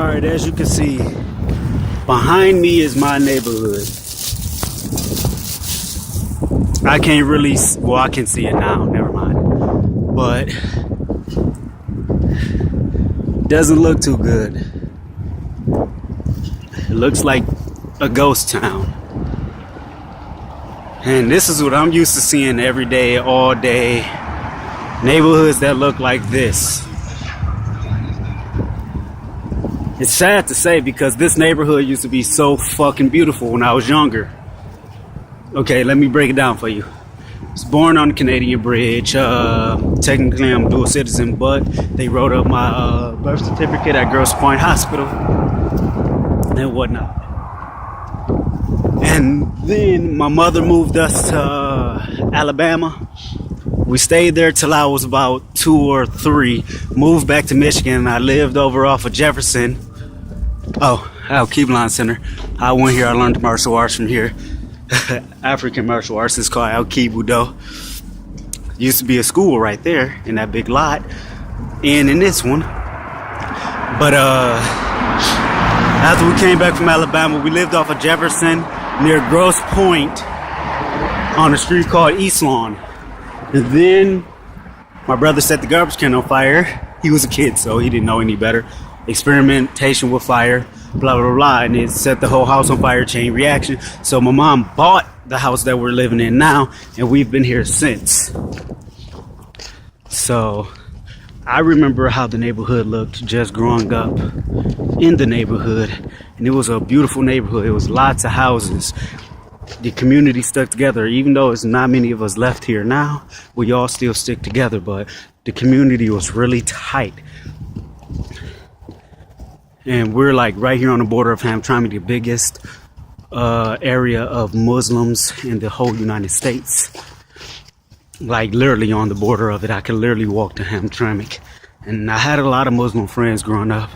Alright, as you can see, behind me is my neighborhood. I can't really, well, I can see it now, never mind. But doesn't look too good. It looks like a ghost town. And this is what I'm used to seeing every day, all day. Neighborhoods that look like this. It's sad to say because this neighborhood used to be so fucking beautiful when I was younger. Okay, let me break it down for you. I was born on the Canadian Bridge. Technically, I'm a dual citizen, but they wrote up my birth certificate at Grosse Pointe Hospital and whatnot. And then my mother moved us to Alabama. We stayed there till I was about 2 or 3. Moved back to Michigan. I lived over off of Jefferson. Oh, Al Keeblan Center. I went here. I learned martial arts from here. African martial arts is called Al Kibudo. Used to be a school right there in that big lot, and in this one. But after we came back from Alabama, we lived off of Jefferson near Grosse Pointe on a street called East Lawn. And then my brother set the garbage can on fire. He was a kid, so he didn't know any better. Experimentation with fire, blah, blah, blah. And it set the whole house on fire, chain reaction. So my mom bought the house that we're living in now, and we've been here since. So I remember how the neighborhood looked just growing up in the neighborhood. And it was a beautiful neighborhood. It was lots of houses. The community stuck together. Even though it's not many of us left here now, we all still stick together. But the community was really tight. And we're like right here on the border of Hamtramck, the biggest area of Muslims in the whole United States. Like literally on the border of it. I could literally walk to Hamtramck. And I had a lot of Muslim friends growing up.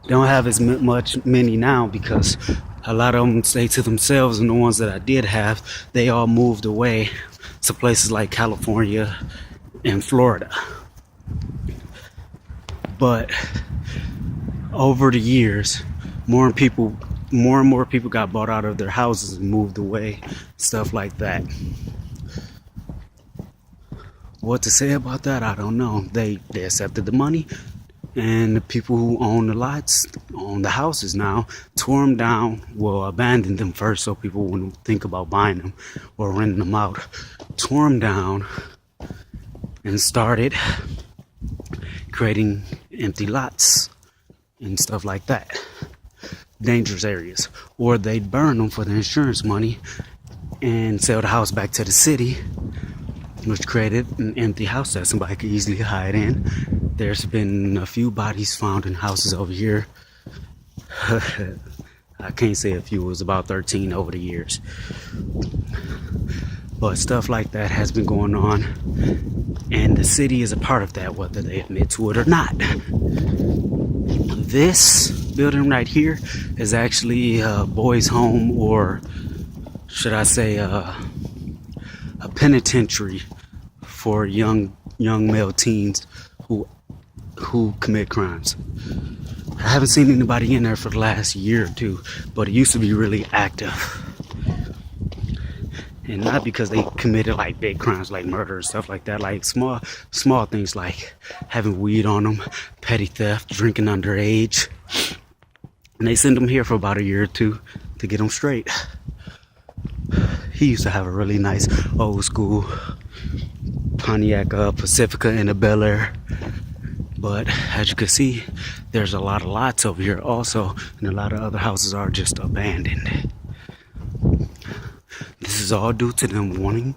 Don't have as many now because a lot of them stay to themselves, and the ones that I did have, they all moved away to places like California and Florida. But over the years, more and more people got bought out of their houses and moved away, stuff like that. What to say about that, I don't know. They accepted the money, and the people who own the lots, own the houses now, tore them down, well, abandoned them first so people wouldn't think about buying them or renting them out. Tore them down and started creating empty lots and stuff like that. Dangerous areas. Or they'd burn them for the insurance money and sell the house back to the city, which created an empty house that somebody could easily hide in. There's been a few bodies found in houses over here. I can't say a few, it was about 13 over the years. But stuff like that has been going on, and the city is a part of that, whether they admit to it or not. This building right here is actually a boys' home, or should I say a penitentiary for young male teens who commit crimes. I haven't seen anybody in there for the last year or 2, but it used to be really active. And not because they committed like big crimes like murder and stuff like that, like small things like having weed on them, petty theft, drinking underage. And they send them here for about a year or 2 to get them straight. He used to have a really nice old school Pontiac Pacifica and a Bel Air. But as you can see, there's a lot of lots over here also, and a lot of other houses are just abandoned. This is all due to them wanting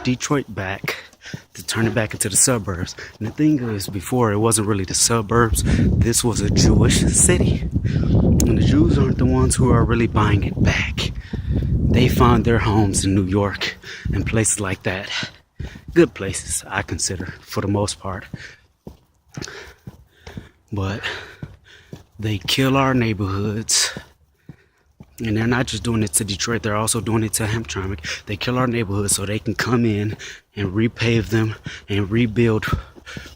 Detroit back, to turn it back into the suburbs. And the thing is, before it wasn't really the suburbs, this was a Jewish city. And the Jews aren't the ones who are really buying it back. They found their homes in New York and places like that. Good places, I consider, for the most part. But they kill our neighborhoods. And they're not just doing it to Detroit, they're also doing it to Hamtramck. They kill our neighborhoods so they can come in and repave them and rebuild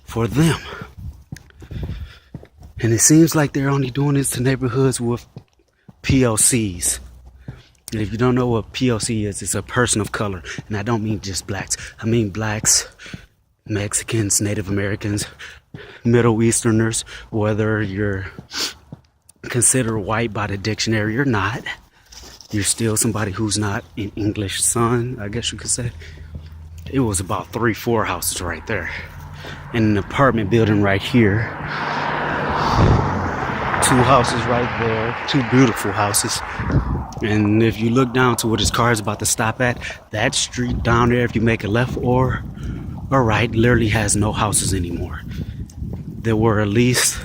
for them. And it seems like they're only doing this to neighborhoods with POCs. And if you don't know what POC is, it's a person of color. And I don't mean just blacks. I mean blacks, Mexicans, Native Americans, Middle Easterners, whether you're considered white by the dictionary or not. You're still somebody who's not an English son, I guess you could say. It was about 3-4 houses right there. And an apartment building right here. 2 houses right there, 2 beautiful houses. And if you look down to where this car is about to stop at, that street down there, if you make a left or a right, literally has no houses anymore. There were at least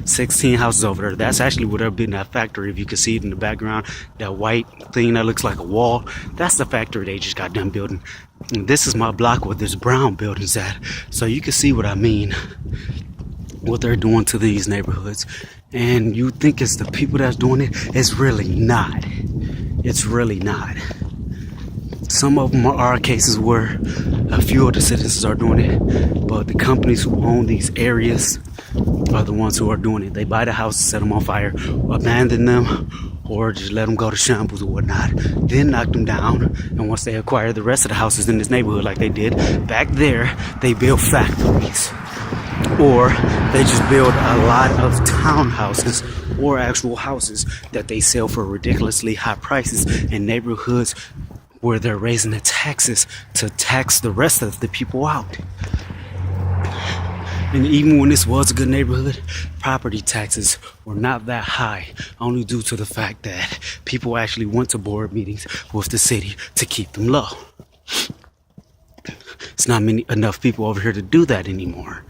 16 houses over there. That's actually would have been that factory. If you can see it in the background, that white thing that looks like a wall, that's the factory they just got done building. And this is my block where this brown building's at. So you can see what I mean, what they're doing to these neighborhoods. And you think it's the people that's doing it. It's really not. It's really not. Some of them are cases where a few of the citizens are doing it, but the companies who own these areas are the ones who are doing it. They buy the houses, set them on fire, abandon them, or just let them go to shambles or whatnot, then knock them down. And once they acquire the rest of the houses in this neighborhood like they did back there, they build factories. Or they just build a lot of townhouses or actual houses that they sell for ridiculously high prices in neighborhoods where they're raising the taxes to tax the rest of the people out. And even when this was a good neighborhood, property taxes were not that high, only due to the fact that people actually went to board meetings with the city to keep them low. It's not enough people over here to do that anymore.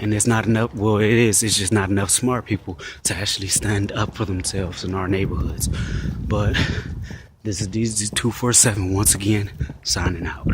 And it's not enough, well, it is, it's just not enough smart people to actually stand up for themselves in our neighborhoods. But this is DZ247 once again, signing out.